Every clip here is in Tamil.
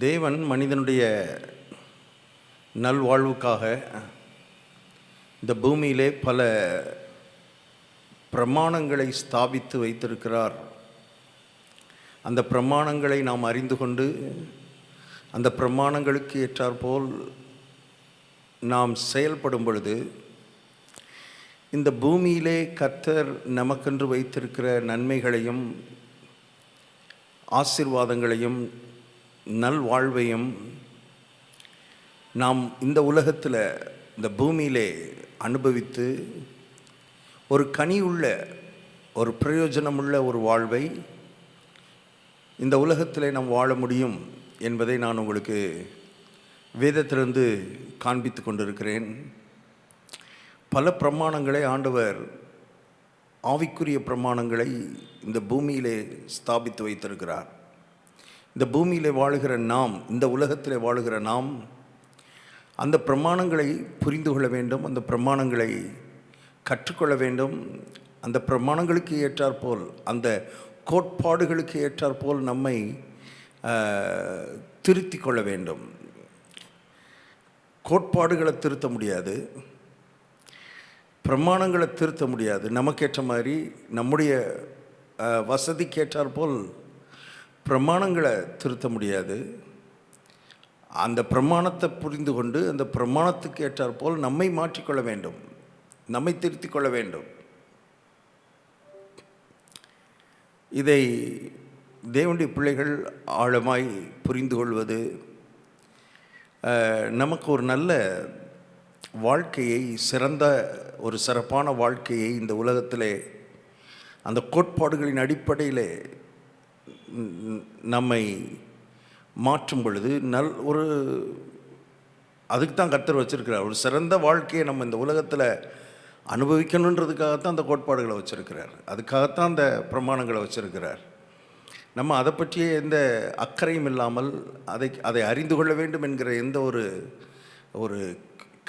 தேவன் மனிதனுடைய நல்வாழ்வுக்காக இந்த பூமியிலே பல பிரமாணங்களை ஸ்தாபித்து வைத்திருக்கிறார். அந்த பிரமாணங்களை நாம் அறிந்து கொண்டு அந்த பிரமாணங்களுக்கு ஏற்றாற்போல் நாம் செயல்படும் பொழுது இந்த பூமியிலே கர்த்தர் நமக்கென்று வைத்திருக்கிற நன்மைகளையும் ஆசீர்வாதங்களையும் நல்வாழ்வையும் நாம் இந்த உலகத்தில் இந்த பூமியிலே அனுபவித்து ஒரு கனியுள்ள ஒரு பிரயோஜனமுள்ள ஒரு வாழ்வை இந்த உலகத்தில் நாம் வாழ முடியும் என்பதை நான் உங்களுக்கு வேதத்திலிருந்து காண்பித்து கொண்டிருக்கிறேன். பல பிரமாணங்களை ஆண்டவர் ஆவிக்குரிய பிரமாணங்களை இந்த பூமியிலே ஸ்தாபித்து வைத்திருக்கிறார். இந்த பூமியிலே வாழுகிற நாம், இந்த உலகத்தில் வாழுகிற நாம் அந்த பிரமாணங்களை புரிந்து கொள்ள வேண்டும், அந்த பிரமாணங்களை கற்றுக்கொள்ள வேண்டும். அந்த பிரமாணங்களுக்கு ஏற்றாற்போல், அந்த கோட்பாடுகளுக்கு ஏற்றாற்போல் நம்மை திருத்தி கொள்ள வேண்டும். கோட்பாடுகளை திருத்த முடியாது, பிரமாணங்களை திருத்த முடியாது. நமக்கேற்ற மாதிரி நம்முடைய வசதிக்கேற்றாற்போல் பிரமாணங்களை திருத்த முடியாது. அந்த பிரமாணத்தை புரிந்து கொண்டு அந்த பிரமாணத்துக்கு ஏற்றாற்போல் நம்மை மாற்றிக்கொள்ள வேண்டும், நம்மை திருத்திக் கொள்ள வேண்டும். இதை தேவனுடைய பிள்ளைகள் ஆழமாய் புரிந்து கொள்வது நமக்கு ஒரு நல்ல வாழ்க்கையை, சிறந்த ஒரு சிறப்பான வாழ்க்கையை இந்த உலகத்திலே அந்த கோட்பாடுகளின் அடிப்படையில் நம்மை மாற்றும் பொழுது ஒரு அதுக்கு தான் கர்த்தர் வச்சுருக்கிறார். ஒரு சிறந்த வாழ்க்கையை நம்ம இந்த உலகத்தில் அனுபவிக்கணுன்றதுக்காகத்தான் அந்த கோட்பாடுகளை வச்சுருக்கிறார், அதுக்காகத்தான் அந்த பிரமாணங்களை வச்சுருக்கிறார். நம்ம அதை பற்றிய எந்த அக்கறையும் இல்லாமல் அதை அறிந்து கொள்ள வேண்டும் என்கிற எந்த ஒரு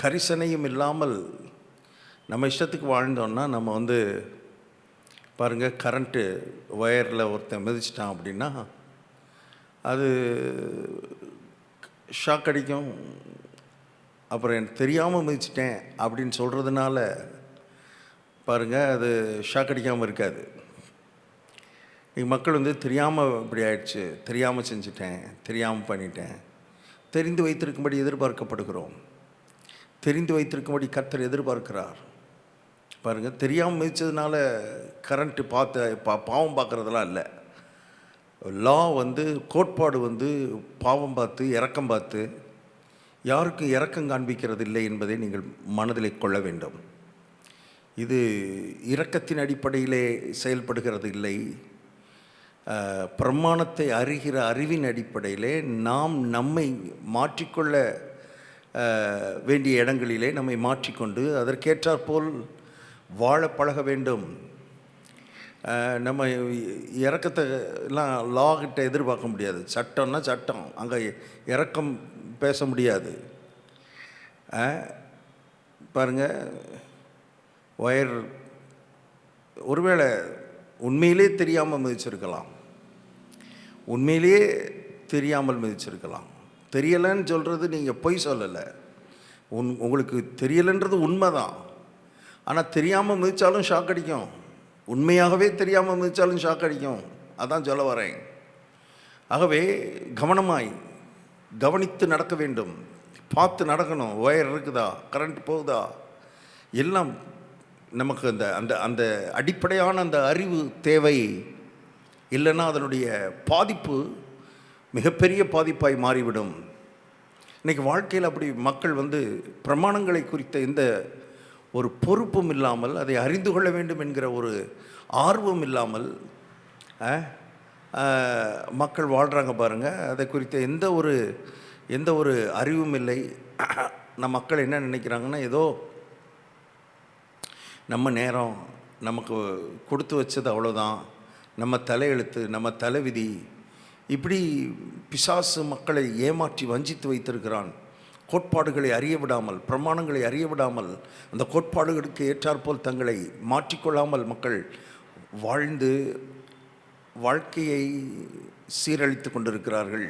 கரிசனையும் இல்லாமல் நம்ம இஷ்டத்துக்கு வாழ்ந்தோன்னா நம்ம பாருங்கள், கரண்ட்டு ஒயரில் ஒருத்தன் மிதிச்சிட்டான் அப்படின்னா அது ஷாக் அடிக்கும். அப்புறம் எனக்கு தெரியாமல் மிதிச்சிட்டேன் அப்படின்னு சொல்கிறதுனால பாருங்கள், அது ஷாக் அடிக்காமல் இருக்காது. மக்கள் தெரியாமல் இப்படி ஆயிடுச்சு, தெரியாமல் செஞ்சிட்டேன், தெரியாமல் பண்ணிட்டேன். தெரிந்து வைத்திருக்கும்படி எதிர்பார்க்கப்படுகிறோம், தெரிந்து வைத்திருக்கும்படி கர்த்தர் எதிர்பார்க்கிறார். பாருங்கள், தெரியாமல் மிதித்ததுனால கரண்ட்டு பாவம் பார்க்குறதெல்லாம் இல்லை. லா கோட்பாடு பாவம் பார்த்து இரக்கம் பார்த்து யாருக்கும் இரக்கம் காண்பிக்கிறது இல்லை என்பதை நீங்கள் மனதில் கொள்ள வேண்டும். இது இரக்கத்தின் அடிப்படையிலே செயல்படுகிறது இல்லை. பிரமாணத்தை அறிகிற அறிவின் அடிப்படையிலே நாம் நம்மை மாற்றிக்கொள்ள வேண்டிய இடங்களிலே நம்மை மாற்றிக்கொண்டு அதற்கேற்றாற்போல் வாழ பழக வேண்டும். நம்ம இரக்கத்தை எல்லாம் லாகிட்ட எதிர்பார்க்க முடியாது. சட்டம்னா சட்டம், அங்கே இரக்கம் பேச முடியாது. பாருங்கள், ஒயர் ஒருவேளை உண்மையிலே தெரியாமல் மிதிச்சிருக்கலாம், உண்மையிலேயே தெரியாமல் மிதிச்சிருக்கலாம். தெரியலைன்னு சொல்கிறது நீங்கள் பொய் சொல்லலை, உங்களுக்கு தெரியலைன்றது உண்மை தான். ஆனால் தெரியாமல் மிதித்தாலும் ஷாக் அடிக்கும், உண்மையாகவே தெரியாமல் மிதித்தாலும் ஷாக் அடிக்கும். அதான் சொல்ல வரேன். ஆகவே கவனமாய் கவனித்து நடக்க வேண்டும், பார்த்து நடக்கணும். ஒயர் இருக்குதா, கரண்ட் போகுதா, எல்லாம் நமக்கு அந்த அடிப்படையான அந்த அறிவு தேவை. இல்லைன்னா அதனுடைய பாதிப்பு மிகப்பெரிய பாதிப்பாய் மாறிவிடும். இன்றைக்கி வாழ்க்கையில் அப்படி மக்கள் பிரமாணங்களை குறித்த எந்த ஒரு பொறுப்பும் இல்லாமல், அதை அறிந்து கொள்ள வேண்டும் என்கிற ஒரு ஆர்வம் இல்லாமல் மக்கள் வாழ்கிறாங்க. பாருங்கள், அதை குறித்த எந்த ஒரு அறிவும் இல்லை. நம்ம மக்கள் என்ன நினைக்கிறாங்கன்னா, ஏதோ நம்ம நேரம் நமக்கு கொடுத்து வச்சது அவ்வளோதான், நம்ம தலையெழுத்து, நம்ம தலைவிதி, இப்படி பிசாசு மக்களை ஏமாற்றி வஞ்சித்து வைத்திருக்கிறான். கோட்பாடுகளை அறிய விடாமல், பிரமாணங்களை அறிய விடாமல், அந்த கோட்பாடுகளுக்கு ஏற்றாற்போல் தங்களை மாற்றிக்கொள்ளாமல் மக்கள் வாழ்ந்து வாழ்க்கையை சீரழித்து கொண்டிருக்கிறார்கள்.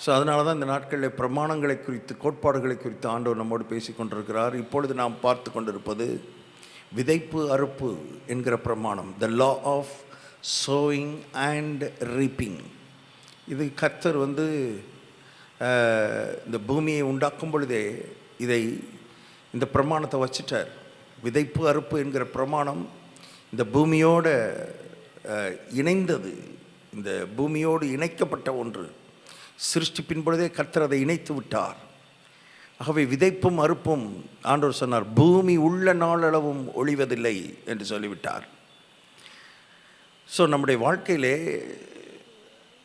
ஸோ அதனால தான் இந்த நாட்களில் பிரமாணங்களை குறித்து, கோட்பாடுகளை குறித்து ஆண்டவர் நம்மோடு பேசி கொண்டிருக்கிறார். இப்பொழுது நாம் பார்த்து கொண்டிருப்பது விதைப்பு அறுப்பு என்கிற பிரமாணம், the law of sowing and reaping. இது கர்த்தர் இந்த பூமியை உண்டாக்கும் பொழுதே இந்த பிரமாணத்தை வச்சிட்டார். விதைப்பு அறுப்பு என்கிற பிரமாணம் இந்த பூமியோட இணைந்தது, இந்த பூமியோடு இணைக்கப்பட்ட ஒன்று. சிருஷ்டிப்பின் பொழுதே கர்த்தர் அதை இணைத்து விட்டார். ஆகவே விதைப்பும் அறுப்பும் ஆண்டவர் சொன்னார், பூமி உள்ள நாளளவும் ஒழிவதில்லை என்று சொல்லிவிட்டார். ஸோ நம்முடைய வாழ்க்கையிலே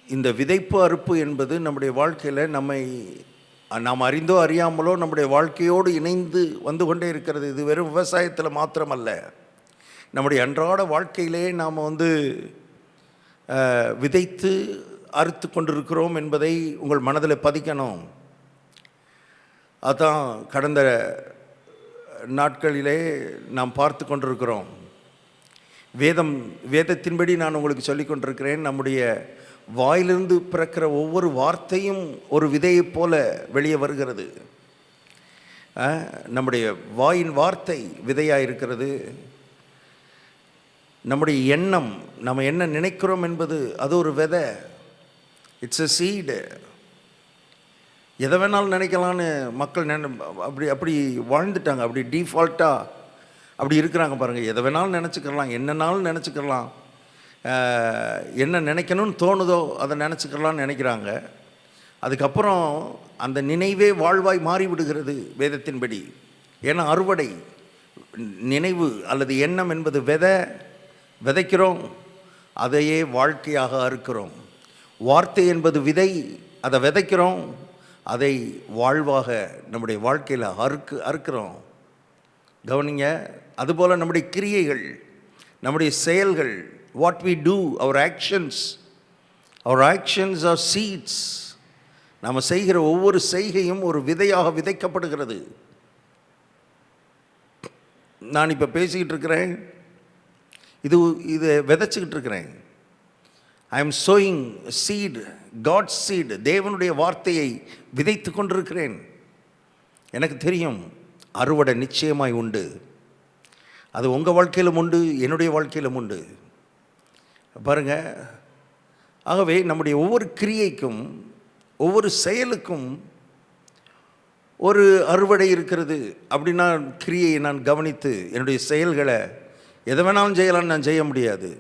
இந்த விதைப்பு அறுப்பு என்பது நம்முடைய வாழ்க்கையில் நாம் அறிந்தோ அறியாமலோ நம்முடைய வாழ்க்கையோடு இணைந்து வந்து கொண்டே இருக்கிறது. இது வெறும் விவசாயத்தில் மாத்திரமல்ல, நம்முடைய அன்றாட வாழ்க்கையிலே நாம் விதைத்து அறுத்து கொண்டிருக்கிறோம் என்பதை உங்கள் மனதில் பதிக்கணும். அதான் கடந்த நாட்களிலே நாம் பார்த்து கொண்டிருக்கிறோம். வேதத்தின்படி நான் உங்களுக்கு சொல்லிக் கொண்டிருக்கிறேன். நம்முடைய வாயிலிருந்து பிறக்கிற ஒவ்வொரு வார்த்தையும் ஒரு விதையைப் போல வெளியே வருகிறது. நம்முடைய வாயின் வார்த்தை விதையாக இருக்கிறது. நம்முடைய எண்ணம், நம்ம என்ன நினைக்கிறோம் என்பது அது ஒரு விதை. It's a seed. எதை வேணாலும் நினைக்கலான்னு மக்கள் அப்படி வாழ்ந்துட்டாங்க. அப்படி டீஃபால்ட்டாக அப்படி இருக்கிறாங்க பாருங்கள். எதை வேணாலும் நினச்சிக்கலாம், என்னன்னாலும் நினச்சிக்கலாம், என்ன நினைக்கணும்னு தோணுதோ அதை நினச்சிக்கலான்னு நினைக்கிறாங்க. அதுக்கப்புறம் அந்த நினைவே வாழ்வாய் மாறிவிடுகிறது வேதத்தின்படி. ஏன்னா அறுவடை, நினைவு அல்லது எண்ணம் என்பது விதைக்கிறோம், அதையே வாழ்க்கையாக அறுக்கிறோம். வார்த்தை என்பது விதை, அதை விதைக்கிறோம், அதை வாழ்வாக நம்முடைய வாழ்க்கையில் அறுக்கிறோம். கவனிங்க. அதுபோல் நம்முடைய கிரியைகள், நம்முடைய செயல்கள், what we do, our actions are seeds. நாம் செய்கிற ஒவ்வொரு செய்கையும் ஒரு விதையாக விதைக்கப்படுகிறது. நான் இப்போ பேசிக்கிட்டு இருக்கிறேன், இதை விதைச்சிக்கிட்டு இருக்கிறேன். I am sowing seed, God's seed. தேவனுடைய வார்த்தையை விதைத்து கொண்டிருக்கிறேன். எனக்கு தெரியும் அறுவடை நிச்சயமாய் உண்டு. அது உங்கள் வாழ்க்கையிலும் உண்டு, என்னுடைய வாழ்க்கையிலும் உண்டு. பாருங்க. ஆகவே நம்முடைய ஒவ்வொரு கிரியைக்கும், ஒவ்வொரு செயலுக்கும் ஒரு அறுவடை இருக்கிறது. அப்படின்னா கிரியையை நான் கவனித்து என்னுடைய செயல்களை எதை வேணாலும் செய்யலான்னு நான் செய்ய முடியாது.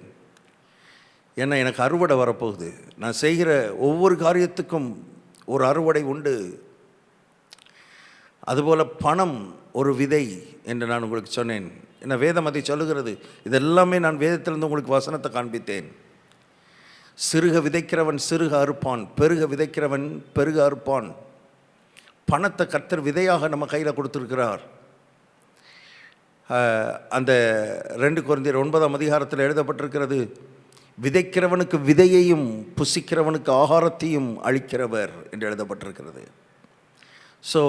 ஏன்னா எனக்கு அறுவடை வரப்போகுது. நான் செய்கிற ஒவ்வொரு காரியத்துக்கும் ஒரு அறுவடை உண்டு. அதுபோல் பணம் ஒரு விதை என்று நான் உங்களுக்கு சொன்னேன். என்ன வேதம் அதை சொல்லுகிறது. இதெல்லாமே நான் வேதத்திலிருந்து உங்களுக்கு வசனத்தை காண்பித்தேன். சிறுக விதைக்கிறவன் சிறுக அறுப்பான், பெருக விதைக்கிறவன் பெருக அறுப்பான். பணத்தை கர்த்தர் விதையாக நம்ம கையில் கொடுத்துருக்கிறார். அந்த 2 கொரிந்தியர் 9 எழுதப்பட்டிருக்கிறது, விதைக்கிறவனுக்கு விதையையும் புசிக்கிறவனுக்கு ஆகாரத்தையும் அளிக்கிறவர் என்று எழுதப்பட்டிருக்கிறது. ஸோ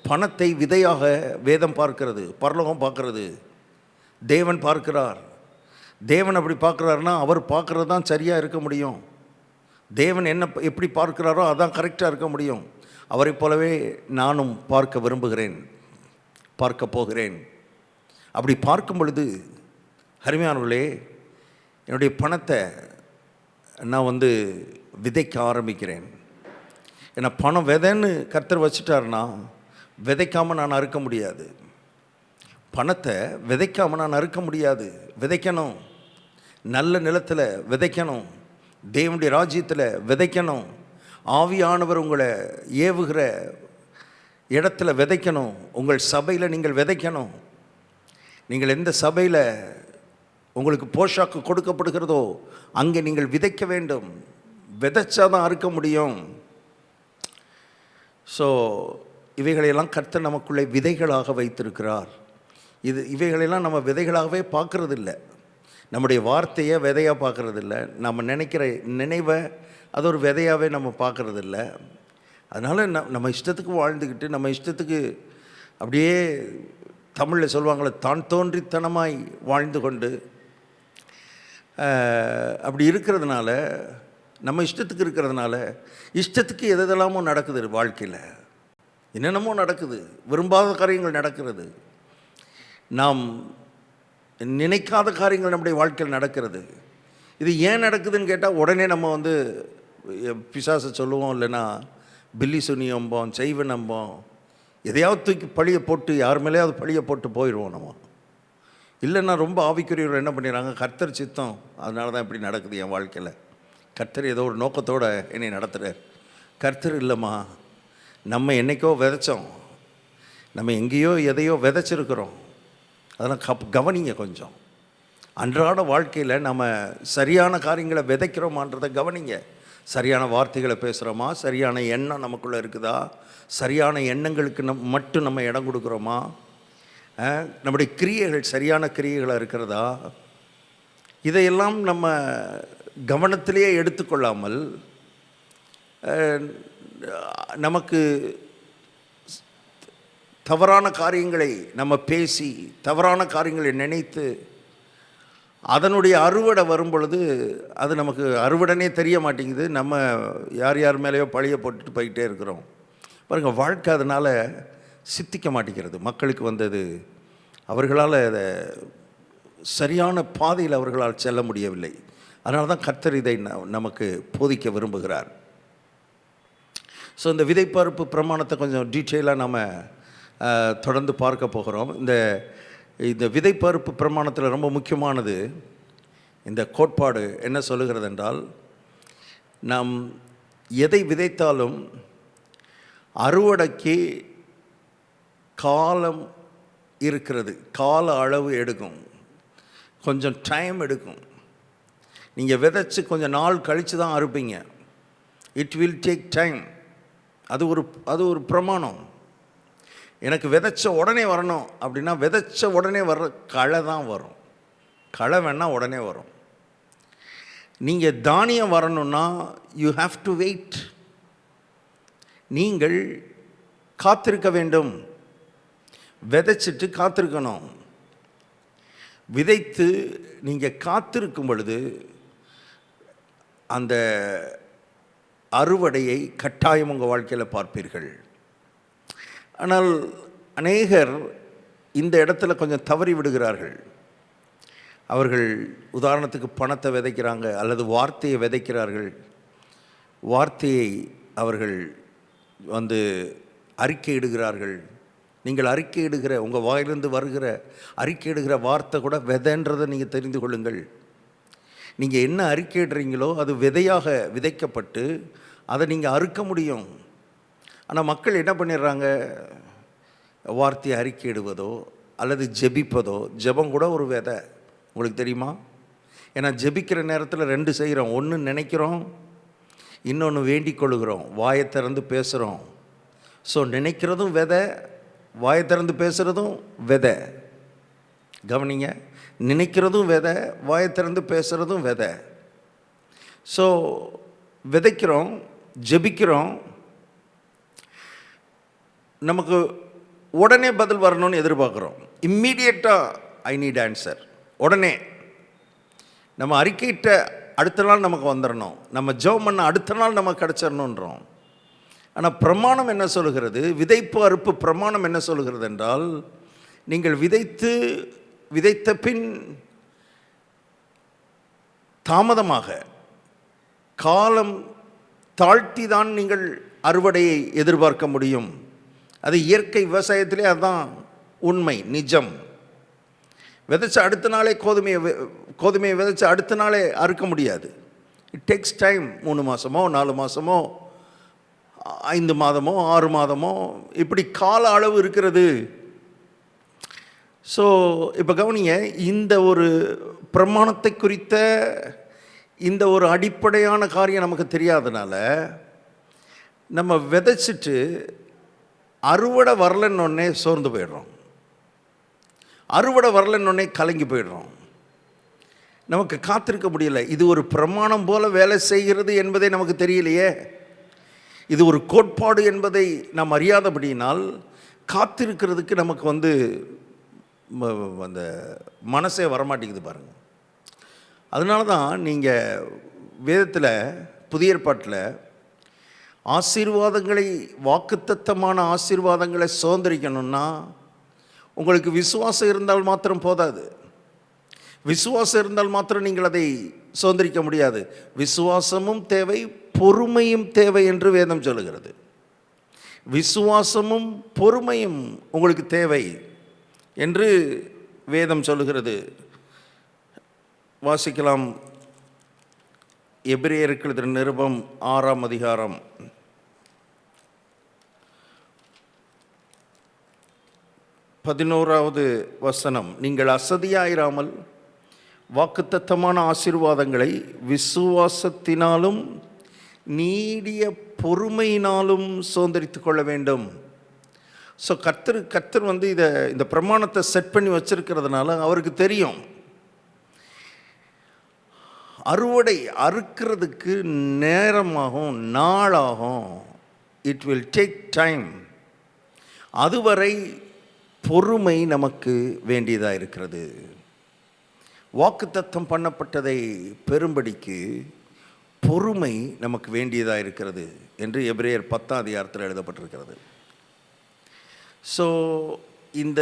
பணத்தை விதையாக வேதம் பார்க்கிறது, பரலோகம் பார்க்கிறது, தேவன் பார்க்கிறார். தேவன் அப்படி பார்க்குறாருன்னா அவர் பார்க்குறது தான் சரியாக இருக்க முடியும். தேவன் எப்படி பார்க்கிறாரோ அதான் கரெக்டாக இருக்க முடியும். அவரை போலவே நானும் பார்க்க விரும்புகிறேன், பார்க்க போகிறேன். அப்படி பார்க்கும் பொழுது அருமையானவர்களே, என்னுடைய பணத்தை நான் விதைக்க ஆரம்பிக்கிறேன். ஏன்னா பணம் விதைன்னு கர்த்தர் வச்சுட்டாருன்னா விதைக்காமல் நான் அறுக்க முடியாது. பணத்தை விதைக்காமல் நான் அறுக்க முடியாது. விதைக்கணும், நல்ல நிலத்தில் விதைக்கணும், தேவனுடைய ராஜ்யத்தில் விதைக்கணும், ஆவியானவர் உங்களை ஏவுகிற இடத்துல விதைக்கணும், உங்கள் சபையில் நீங்கள் விதைக்கணும். நீங்கள் எந்த சபையில் உங்களுக்கு போஷாக்கு கொடுக்கப்படுகிறதோ அங்கே நீங்கள் விதைக்க வேண்டும். விதைச்சாதான் அறுக்க முடியும். ஸோ இவைகளையெல்லாம் கர்த்தர் நமக்குள்ளே விதைகளாக வைத்திருக்கிறார். இவைகளெல்லாம் நம்ம விதைகளாகவே பார்க்குறதில்ல. நம்முடைய வார்த்தையை விதையாக பார்க்குறதில்ல. நம்ம நினைக்கிற நினைவை அது ஒரு விதையாகவே நம்ம பார்க்குறதில்ல. அதனால் நம்ம இஷ்டத்துக்கு வாழ்ந்துக்கிட்டு, நம்ம இஷ்டத்துக்கு அப்படியே தமிழில் சொல்லுவாங்களே, தான் தோன்றித்தனமாய் வாழ்ந்து கொண்டு அப்படி இருக்கிறதுனால நம்ம இஷ்டத்துக்கு இருக்கிறதுனால இஷ்டத்துக்கு எதெல்லாமோ நடக்குது வாழ்க்கையில், என்னென்னமோ நடக்குது, விரும்பாத காரியங்கள் நடக்கிறது, நாம் நினைக்காத காரியங்கள் நம்முடைய வாழ்க்கையில் நடக்கிறது. இது ஏன் நடக்குதுன்னு கேட்டால் உடனே நம்ம வந்து பிசாசை சொல்லுவோம், இல்லைன்னா பில்லி சுனி நம்போம், செய்வ நம்போம், எதையாவது தூக்கி பழியை போட்டு யார் மேலேயாவது பழியை போட்டு போயிடுவோம் நம்ம. இல்லைன்னா ரொம்ப ஆவிக்குரியவர் என்ன பண்ணிடுறாங்க, கர்த்தர் சித்தம், அதனால தான் இப்படி நடக்குது என் வாழ்க்கையில், கர்த்தர் ஏதோ ஒரு நோக்கத்தோடு என்னை நடத்துகிறார். கர்த்தர் இல்லைம்மா, நம்ம என்றைக்கோ விதைச்சோம், நம்ம எங்கேயோ எதையோ விதைச்சிருக்கிறோம். அதெல்லாம் கவனிங்க கொஞ்சம். அன்றாட வாழ்க்கையில் நம்ம சரியான காரியங்களை விதைக்கிறோமான்றதை கவனிங்க. சரியான வார்த்தைகளை பேசுகிறோமா, சரியான எண்ணம் நமக்குள்ளே இருக்குதா, சரியான எண்ணங்களுக்கு மட்டும் நம்ம இடம் கொடுக்குறோமா, நம்முடைய கிரியைகள் சரியான கிரியைகளாக இருக்கிறதா, இதையெல்லாம் நம்ம கவனத்திலேயே எடுத்துக்கொள்ளாமல் நமக்கு தவறான காரியங்களை நம்ம பேசி, தவறான காரியங்களை நினைத்து, அதனுடைய அறுவடை வரும் பொழுது அது நமக்கு அறுவடனே தெரிய மாட்டேங்குது. நம்ம யார் யார் மேலேயோ பழிய போட்டுட்டு போய்கிட்டே இருக்கிறோம். பாருங்கள், வாழ்க்கை அதனால் சித்திக்க மாட்டேங்கிறது. மக்களுக்கு வந்தது அவர்களால் அதை சரியான பாதையில் அவர்களால் செல்ல முடியவில்லை. அதனால தான் கர்த்தர் இதை நமக்கு போதிக்க விரும்புகிறார். ஸோ இந்த விதைப்பறுப்பு பிரமாணத்தை கொஞ்சம் டீட்டெயிலாக நம்ம தொடர்ந்து பார்க்க போகிறோம். இந்த விதைப்பறுப்பு பிரமாணத்தில் ரொம்ப முக்கியமானது இந்த கோட்பாடு என்ன சொல்லுகிறது என்றால், நாம் எதை விதைத்தாலும் அறுவடைக்கு காலம் இருக்கிறது, கால அளவு எடுக்கும், கொஞ்சம் டைம் எடுக்கும். நீங்கள் விதைச்சி கொஞ்சம் நாள் கழித்து தான் அறுப்பீங்க. It will take time. அது ஒரு பிரமாணம். எனக்கு விதைச்ச உடனே வரணும் அப்படின்னா, விதைச்ச உடனே வர்ற களை தான் வரும். களை வேணால் உடனே வரும். நீங்கள் தானியம் வரணும்னா யூ ஹாவ் டு வெயிட். நீங்கள் காத்திருக்க வேண்டும். விதைச்சிட்டு காத்திருக்கணும். விதைத்து நீங்கள் காத்திருக்கும் பொழுது அந்த அறுவடையை கட்டாயம் உங்கள் வாழ்க்கையில் பார்ப்பீர்கள். ஆனால் அநேகர் இந்த இடத்துல கொஞ்சம் தவறி விடுகிறார்கள். அவர்கள் உதாரணத்துக்கு பணத்தை விதைக்கிறாங்க, அல்லது வார்த்தையை விதைக்கிறார்கள். வார்த்தையை அவர்கள் அறிக்கையிடுகிறார்கள். நீங்கள் அறிக்கையிடுகிற, உங்கள் வாயிலிருந்து வருகிற அறிக்கையிடுகிற வார்த்தை கூட விதைன்றதை நீங்கள் தெரிந்து கொள்ளுங்கள். நீங்கள் என்ன அறிக்கையிடுறீங்களோ அது விதையாக விதைக்கப்பட்டு அதை நீங்கள் அறுக்க முடியும். ஆனால் மக்கள் என்ன பண்ணிடுறாங்க, வார்த்தையை அறிக்கையிடுவதோ அல்லது ஜெபிப்பதோ, ஜெபம் கூட ஒரு விதை, உங்களுக்கு தெரியுமா? ஏன்னா ஜெபிக்கிற நேரத்தில் ரெண்டு செய்கிறோம். ஒன்று நினைக்கிறோம், இன்னொன்று வேண்டிக் கொள்ளுகிறோம், வாயை திறந்து பேசுகிறோம். ஸோ நினைக்கிறதும் விதை, வாயை திறந்து பேசுகிறதும் விதை. கவனிங்க, நினைக்கிறதும் விதை, வாயை திறந்து பேசுகிறதும் விதை. ஸோ விதைக்கிறோம், ஜெபிக்கிறோம், நமக்கு உடனே பதில் வரணும்னு எதிர்பார்க்குறோம். இம்மீடியட்டாக ஐ நீட் ஆன்சர். உடனே நம்ம அறிக்கையிட்ட அடுத்த நாள் நமக்கு வந்துடணும், நம்ம ஜெபம் பண்ண அடுத்த நாள் நமக்கு கிடச்சிடணுன்றோம். ஆனால் பிரமாணம் என்ன சொல்கிறது, விதைப்பு அறுப்பு பிரமாணம் என்ன சொல்கிறது என்றால், நீங்கள் விதைத்த பின் தாமதமாக காலம் தாழ்த்தி தான் நீங்கள் அறுவடையை எதிர்பார்க்க முடியும். அது இயற்கை விவசாயத்திலே அதுதான் உண்மை, நிஜம். விதைச்ச அடுத்த நாளே கோதுமையை விதைச்ச அடுத்த நாளே அறுக்க முடியாது. It takes time. 3 மாதமோ 4 மாதமோ 5 மாதமோ 6 மாதமோ இப்படி கால அளவு இருக்கிறது. ஸோ இப்போ கவனிங்க, இந்த ஒரு பிரமாணத்தை குறித்த இந்த ஒரு அடிப்படையான காரியம் நமக்கு தெரியாதனால நம்ம விதைச்சிட்டு அறுவடை வரலன்னொன்னே சோர்ந்து போயிடுறோம், அறுவடை வரலன்னொன்னே கலங்கி போயிடுறோம். நமக்கு காத்திருக்க முடியலை. இது ஒரு பிரமாணம் போல வேலை செய்கிறது என்பதை நமக்கு தெரியலையே, இது ஒரு கோட்பாடு என்பதை நாம் அறியாதபடியினால் காத்திருக்கிறதுக்கு நமக்கு அந்த மனசே வரமாட்டேங்குது பாருங்கள். அதனால தான் நீங்கள் வேதத்தில் புதிய ஏற்பாட்டில் ஆசீர்வாதங்களை, வாக்குத்தத்தமான ஆசீர்வாதங்களை சுதந்திரிக்கணும்னா உங்களுக்கு விசுவாசம் இருந்தால் மாத்திரம் போதாது. விசுவாசம் இருந்தால் மாத்திரம் நீங்கள் அதை சுதந்திரிக்க முடியாது. விசுவாசமும் தேவை, பொறுமையும் தேவை என்று வேதம் சொல்லுகிறது. விசுவாசமும் பொறுமையும் உங்களுக்கு தேவை என்று வேதம் சொல்லுகிறது. வாசிக்கலாம். எபிரேயருக்கு எழுதின நிருபம் 6ஆம் அதிகாரம் 11வது வசனம். நீங்கள் அசதியாயிராமல் வாக்குத்தத்தமான ஆசீர்வாதங்களை விசுவாசத்தினாலும் நீடிய பொறுமையினாலும் சுதந்திரித்து கொள்ள வேண்டும். ஸோ கர்த்தர் இந்த பிரமாணத்தை செட் பண்ணி வச்சிருக்கிறதுனால அவருக்கு தெரியும் அறுவடை அறுக்கிறதுக்கு நேரமாகும், நாளாகும். It will take time. அதுவரை பொறுமை நமக்கு வேண்டியதாக இருக்கிறது. வாக்குத்தத்தம் பண்ணப்பட்டதை பெறும்படிக்கு பொறுமை நமக்கு வேண்டியதாக இருக்கிறது என்று எபிரேயர் 10ஆம் அதிகாரத்தில் எழுதப்பட்டிருக்கிறது. ஸோ இந்த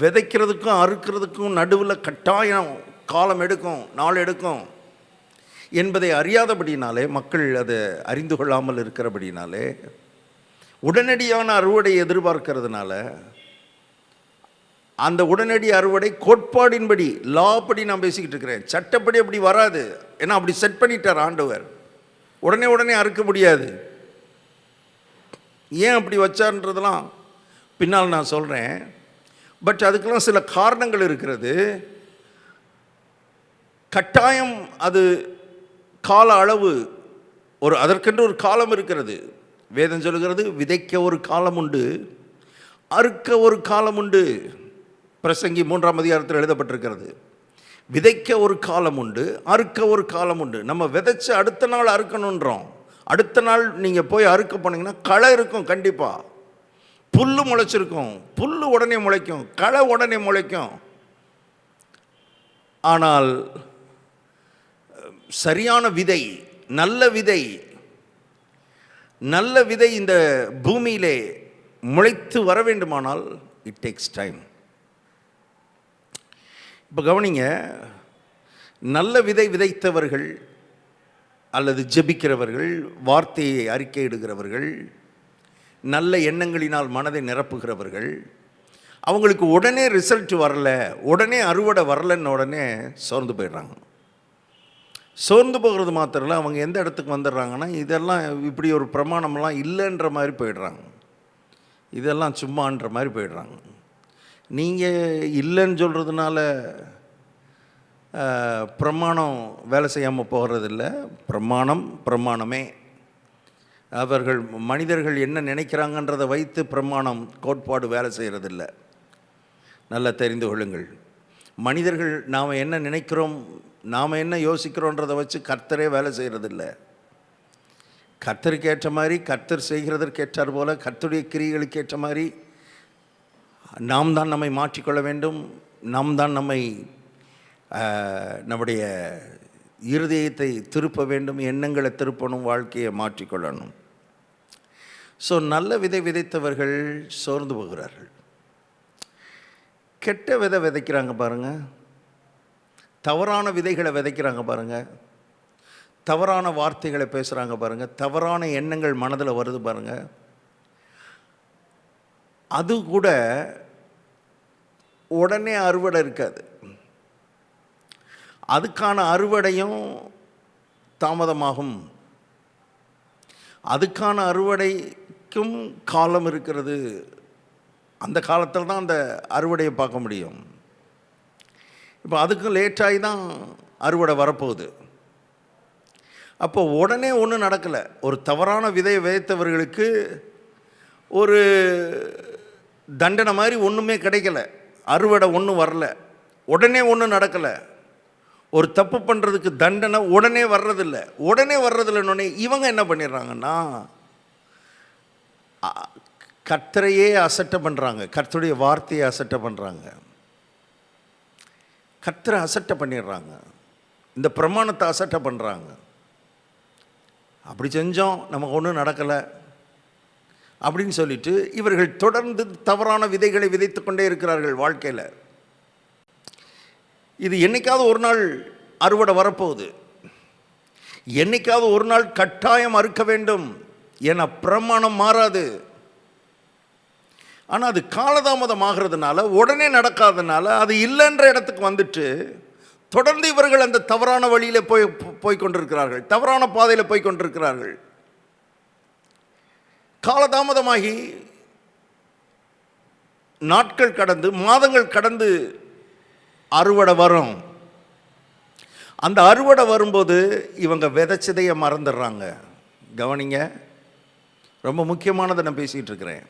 விதைக்கிறதுக்கும் அறுக்கிறதுக்கும் நடுவில் கட்டாயம் காலம் எடுக்கும், நாள் எடுக்கும் என்பதை அறியாதபடினாலே, மக்கள் அதை அறிந்து கொள்ளாமல் இருக்கிறபடினாலே, உடனடியான அறுவடை எதிர்பார்க்கிறதுனால அந்த உடனடி அறுவடை கோட்பாடின்படி, லாப்படி நான் பேசிக்கிட்டு இருக்கிறேன், சட்டப்படி அப்படி வராது. ஏன்னா அப்படி செட் பண்ணிட்டார் ஆண்டவர். உடனே அறுக்க முடியாது. ஏன் அப்படி வச்சார்ன்றதெல்லாம் பின்னால் நான் சொல்கிறேன். பட் அதுக்கெல்லாம் சில காரணங்கள் இருக்கிறது. கட்டாயம் அது கால அளவு, அதற்கென்று ஒரு காலம் இருக்கிறது. வேதம் சொல்லுகிறது, விதைக்க ஒரு காலம் உண்டு, அறுக்க ஒரு காலம் உண்டு. பிரசங்கி 3ஆம் அதிகாரத்தில் எழுதப்பட்டிருக்கிறது. விதைக்க ஒரு காலம் உண்டு, அறுக்க ஒரு காலம் உண்டு. நம்ம விதைச்சு அடுத்த நாள் அறுக்கணுன்றோம். அடுத்த நாள் நீங்கள் போய் அறுக்க போனீங்கன்னா களை இருக்கும், கண்டிப்பாக புல் முளைச்சிருக்கும். புல் உடனே முளைக்கும், களை உடனே முளைக்கும். ஆனால் சரியான விதை, நல்ல விதை இந்த பூமியிலே முளைத்து வர வேண்டுமானால் இட் டேக்ஸ் டைம். இப்போ கவனிங்க, நல்ல விதை விதைத்தவர்கள் அல்லது ஜெபிக்கிறவர்கள், வார்த்தையை அறிக்கையிடுகிறவர்கள், நல்ல எண்ணங்களினால் மனதை நிரப்புகிறவர்கள், அவங்களுக்கு உடனே ரிசல்ட் வரல, உடனே அறுவடை வரலன்னு உடனே சோர்ந்து போயிடுறாங்க. சோர்ந்து போகிறது மாத்திரம் இல்லை, அவங்க எந்த இடத்துக்கு வந்துடுறாங்கன்னா, இதெல்லாம் இப்படி ஒரு பிரமாணம்லாம் இல்லைன்ற மாதிரி போயிடுறாங்க. இதெல்லாம் சும்மான்ற மாதிரி போயிடுறாங்க. நீங்கள் இல்லைன்னு சொல்கிறதுனால பிரமாணம் வேலை செய்யாமல் போகிறதில்ல. பிரமாணமே. மனிதர்கள் என்ன நினைக்கிறாங்கன்றதை வைத்து பிரமாணம், கோட்பாடு வேலை செய்கிறதில்ல. நல்லா தெரிந்து கொள்ளுங்கள். மனிதர்கள் நாம் என்ன நினைக்கிறோம், நாம் என்ன யோசிக்கிறோன்றதை வச்சு கர்த்தரே வேலை செய்கிறதில்ல. கர்த்தருக்கு ஏற்ற மாதிரி, கர்த்தர் செய்கிறதற்கு ஏற்றார் போல், கர்த்தருடைய கிரியைகளுக்கு ஏற்ற மாதிரி நாம் தான் நம்மை மாற்றிக்கொள்ள வேண்டும். நாம் தான் நம்முடைய இருதயத்தை திருப்ப வேண்டும், எண்ணங்களை திருப்பணும், வாழ்க்கையை மாற்றிக்கொள்ளணும். ஸோ நல்ல விதை விதைத்தவர்கள் சோர்ந்து போகிறார்கள். கெட்ட விதை விதைக்கிறாங்க பாருங்கள், தவறான விதைகளை விதைக்கிறாங்க பாருங்கள், தவறான வார்த்தைகளை பேசுகிறாங்க பாருங்கள், தவறான எண்ணங்கள் மனதில் வருது பாருங்கள். அது கூட உடனே அறுவடை இருக்காது. அதுக்கான அறுவடையும் தாமதமாகும். அதுக்கான அறுவடைக்கும் காலம் இருக்கிறது. அந்த காலத்தில் தான் அந்த அறுவடையை பார்க்க முடியும். இப்போ அதுக்கும் லேட்டாகி தான் அறுவடை வரப்போகுது. அப்போ உடனே ஒன்றும் நடக்கலை. ஒரு தவறான விதையை விதைத்தவர்களுக்கு ஒரு தண்டனை மாதிரி ஒன்றுமே கிடைக்கல, அறுவடை ஒன்றும் வரல, உடனே ஒன்றும் நடக்கலை. ஒரு தப்பு பண்ணுறதுக்கு தண்டனை உடனே வர்றதில்லைன்னொன்னே இவங்க என்ன பண்ணிடுறாங்கன்னா, கர்த்தரையே அசட்டை பண்ணுறாங்க, கர்த்தருடைய வார்த்தையை அசட்டை பண்ணுறாங்க, கர்த்தரை அசட்டை பண்ணிடுறாங்க, இந்த பிரமாணத்தை அசட்டை பண்ணுறாங்க. அப்படி செஞ்சோம், நமக்கு ஒன்றும் நடக்கலை அப்படின்னு சொல்லிட்டு இவர்கள் தொடர்ந்து தவறான விதைகளை விதைத்து கொண்டே இருக்கிறார்கள் வாழ்க்கையில். இது என்னைக்காவது ஒரு நாள் அறுவடை வரப்போகுது, என்னைக்காவது ஒரு நாள் கட்டாயம் அறுக்க வேண்டும் என பிரமாணம் மாறாது. ஆனால் அது காலதாமதம் ஆகிறதுனால, உடனே நடக்காதனால, அது இல்லைன்ற இடத்துக்கு வந்துட்டு தொடர்ந்து இவர்கள் அந்த தவறான வழியில் போய் கொண்டிருக்கிறார்கள், தவறான பாதையில் போய் கொண்டிருக்கிறார்கள். காலதாமதமாகி நாட்கள் கடந்து மாதங்கள் கடந்து அறுவடை வரும். அந்த அறுவடை வரும்போது இவங்க விதைச்சதைய மறந்துடுறாங்க. கவனிங்க, ரொம்ப முக்கியமானதை நான் பேசிகிட்டு இருக்கிறேன்.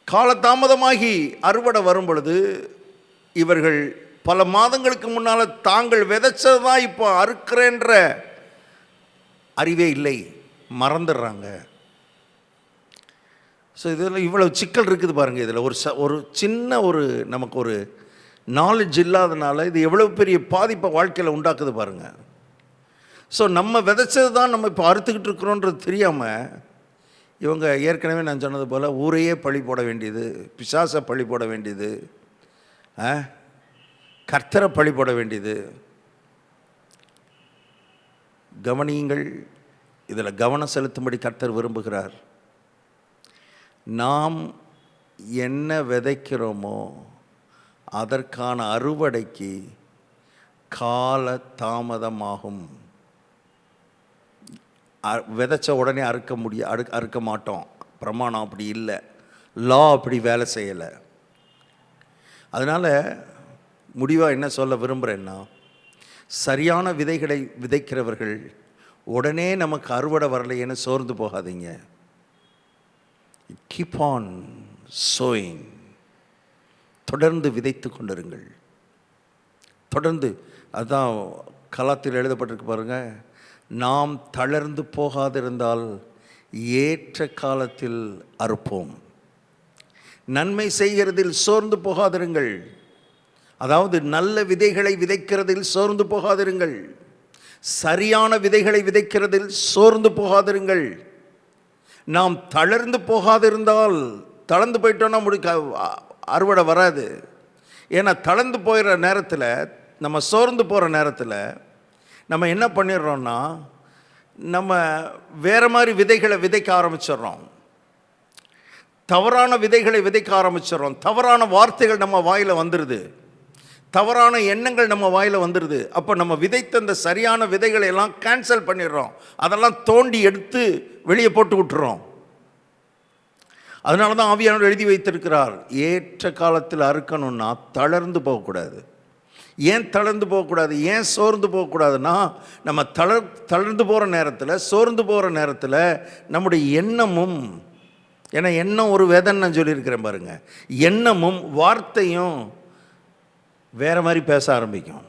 காலதாமதமாகி அறுவடை வரும் பொழுது இவர்கள் பல மாதங்களுக்கு முன்னால் தாங்கள் விதைச்சதான் இப்போ அறுக்கிறேன்ற அறிவே இல்லை, மறந்துடுறாங்க. ஸோ இதில் இவ்வளோ சிக்கல் இருக்குது பாருங்கள். இதில் ஒரு சின்ன நமக்கு ஒரு நாலேஜ் இல்லாதனால இது எவ்வளோ பெரிய பாதிப்பை வாழ்க்கையில் உண்டாக்குது பாருங்கள். ஸோ நம்ம விதைச்சது தான் நம்ம இப்போ அறுத்துக்கிட்டு இருக்கிறோன்றது தெரியாமல் இவங்க ஏற்கனவே நான் சொன்னது போல் ஊரையே பழி போட வேண்டியது, பிசாசை பழி போட வேண்டியது, கர்த்தரை பழி போட வேண்டியது. கவனியுங்கள், இதில் கவனம் செலுத்தும்படி கர்த்தர் விரும்புகிறார். நாம் என்ன விதைக்கிறோமோ அதற்கான அறுவடைக்கு கால தாமதமாகும். விதைச்ச உடனே அறுக்க மாட்டோம். பிரமாணம் அப்படி இல்லை, லா அப்படி வேலை செய்யலை. அதனால் முடிவாக என்ன சொல்ல விரும்புகிறேன்னா, சரியான விதைகளை விதைக்கிறவர்கள் உடனே நமக்கு அறுவடை வரலையேன்னு சோர்ந்து போகாதீங்க. கீப் ஆன் சோயிங், தொடர்ந்து விதைத்து கொண்டிருங்கள். தொடர்ந்து, அதுதான் கலாத்தில் எழுதப்பட்டிருக்கு பாருங்கள், நாம் தளர்ந்து போகாதிருந்தால் ஏற்ற காலத்தில் அறுப்போம். நன்மை செய்கிறதில் சோர்ந்து போகாதிருங்கள். அதாவது நல்ல விதைகளை விதைக்கிறதில் சோர்ந்து போகாதிருங்கள். சரியான விதைகளை விதைக்கிறதில் சோர்ந்து போகாதிருங்கள். நாம் தளர்ந்து போகாதிருந்தால், தளர்ந்து போயிட்டோன்னா அறுவடை வராது. ஏன்னா தளர்ந்து போயிடுற நேரத்தில், நம்ம சோர்ந்து போகிற நேரத்தில் நம்ம என்ன பண்ணிடுறோம்னா, நம்ம வேறு மாதிரி விதைகளை விதைக்க ஆரம்பிச்சிடுறோம். தவறான விதைகளை விதைக்க ஆரம்பிச்சிடுறோம். தவறான வார்த்தைகள் நம்ம வாயில் வந்துடுது, தவறான எண்ணங்கள் நம்ம வாயில் வந்துடுது. அப்போ நம்ம விதைத்த அந்த சரியான விதைகளை எல்லாம் கேன்சல் பண்ணிடுறோம், அதெல்லாம் தோண்டி எடுத்து வெளியே போட்டு விட்டுறோம். அதனால தான் ஆவியானவர் எழுதி வைத்திருக்கிறார், ஏற்ற காலத்தில் அறுக்கணும்னா தளர்ந்து போகக்கூடாது. ஏன் தளர்ந்து போகக்கூடாது, ஏன் சோர்ந்து போகக்கூடாதுன்னா, நம்ம தளர்ந்து போகிற நேரத்தில், சோர்ந்து போகிற நேரத்தில் நம்முடைய எண்ணமும், ஏன்னா எண்ணம் ஒரு வேதனை நான் சொல்லியிருக்கிறேன் பாருங்கள், எண்ணமும் வார்த்தையும் வேறு மாதிரி பேச ஆரம்பிக்கும்.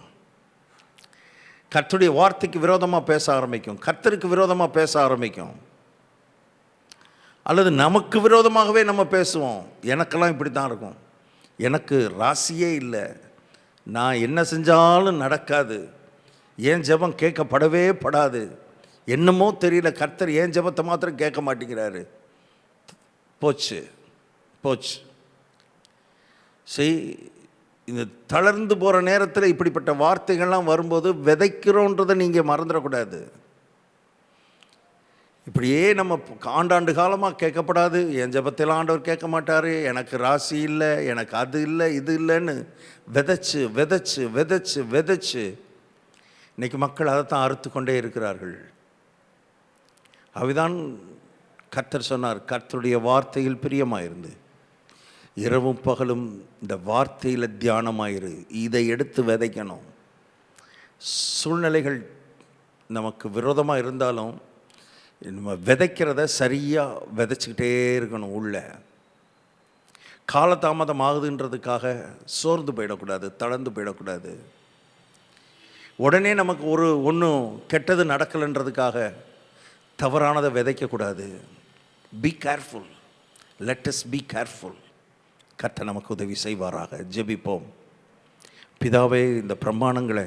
கர்த்தருடைய வார்த்தைக்கு விரோதமாக பேச ஆரம்பிக்கும், கர்த்தருக்கு விரோதமாக பேச ஆரம்பிக்கும், அல்லது நமக்கு விரோதமாகவே நம்ம பேசுவோம். எனக்கெல்லாம் இப்படி தான் இருக்கும், எனக்கு ராசியே இல்லை, நான் என்ன செஞ்சாலும் நடக்காது, ஏன் ஜெபம் கேட்கப்படவே படாது, என்னமோ தெரியல, கர்த்தர் ஏன் ஜெபத்தை மாத்திரம் கேட்க மாட்டேங்கிறாரு. போச்சு போச்சு. சரி, இந்த தளர்ந்து போகிற நேரத்தில் இப்படிப்பட்ட வார்த்தைகள்லாம் வரும்போது விதைக்கிறோன்றதை நீங்கள் மறந்துடக்கூடாது. இப்படியே நம்ம ஆண்டாண்டு காலமாக கேட்கப்படாது, என் ஜெபத்தில் ஆண்டவர் கேட்க மாட்டார், எனக்கு ராசி இல்லை, எனக்கு அது இல்லை, இது இல்லைன்னு விதைச்சு விதைச்சு விதைச்சு விதைச்சு இன்றைக்கி மக்கள் அதைத்தான் அறுத்து கொண்டே இருக்கிறார்கள். அவைதான் கர்த்தர் சொன்னார், கர்த்தருடைய வார்த்தையில் பிரியமாயிருந்து இரவும் பகலும் இந்த வார்த்தையில் தியானமாயிரு. இதை எடுத்து விதைக்கணும். சூழ்நிலைகள் நமக்கு விரோதமாக இருந்தாலும் நம்ம விதைக்கிறத சரியாக விதைச்சிக்கிட்டே இருக்கணும். உள்ள காலதாமதம் ஆகுதுன்றதுக்காக சோர்ந்து போயிடக்கூடாது, தளர்ந்து போயிடக்கூடாது. உடனே நமக்கு ஒன்றும் கெட்டது நடக்கலைன்றதுக்காக தவறானதை விதைக்கக்கூடாது. Be careful, let us be careful. கர்த்தர் நமக்கு உதவி செய்வாராக. ஜெபிப்போம். பிதாவே, இந்த பிரமாணங்களை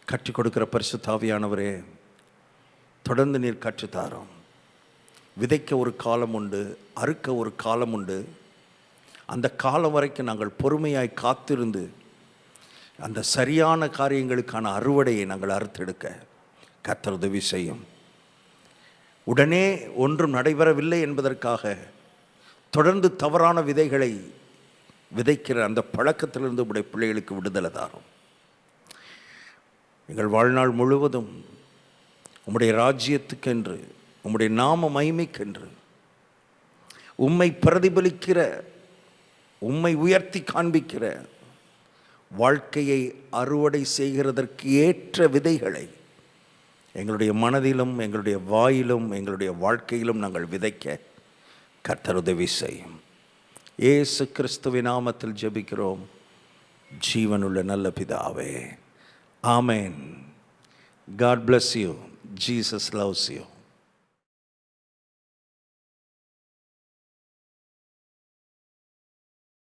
கற்றுக் கொடுக்கிற பரிசுத்த ஆவியானவரே, தொடர்ந்து நீர் கற்றுத்தாரும். விதைக்க ஒரு காலம் உண்டு, அறுக்க ஒரு காலம் உண்டு. அந்த காலம் வரைக்கும் நாங்கள் பொறுமையாய் காத்திருந்து அந்த சரியான காரியங்களுக்கான அறுவடையை நாங்கள் அறுத்தெடுக்க கர்த்தர் உதவி செய்யும். உடனே ஒன்றும் நடைபெறவில்லை என்பதற்காக தொடர்ந்து தவறான விதைகளை விதைக்கிற அந்த பழக்கத்திலிருந்து உடைய பிள்ளைகளுக்கு விடுதலை தாரும். எங்கள் வாழ்நாள் முழுவதும் உம்முடைய ராஜ்யத்துக்கென்று, உம்முடைய நாம மகிமைக்கென்று, உம்மை பிரதிபலிக்கிற, உம்மை உயர்த்தி காண்பிக்கிற வாழ்க்கையை அறுவடை செய்கிறதற்கு ஏற்ற விதைகளை எங்களுடைய மனதிலும், எங்களுடைய வாயிலும், எங்களுடைய வாழ்க்கையிலும் நாங்கள் விதைக்க கர்த்தர் உதவி செய்யும். இயேசு கிறிஸ்துவின் நாமத்தில் ஜெபிக்கிறோம் ஜீவனுள்ள நல்ல பிதாவே. ஆமென். God bless you. Jesus loves you.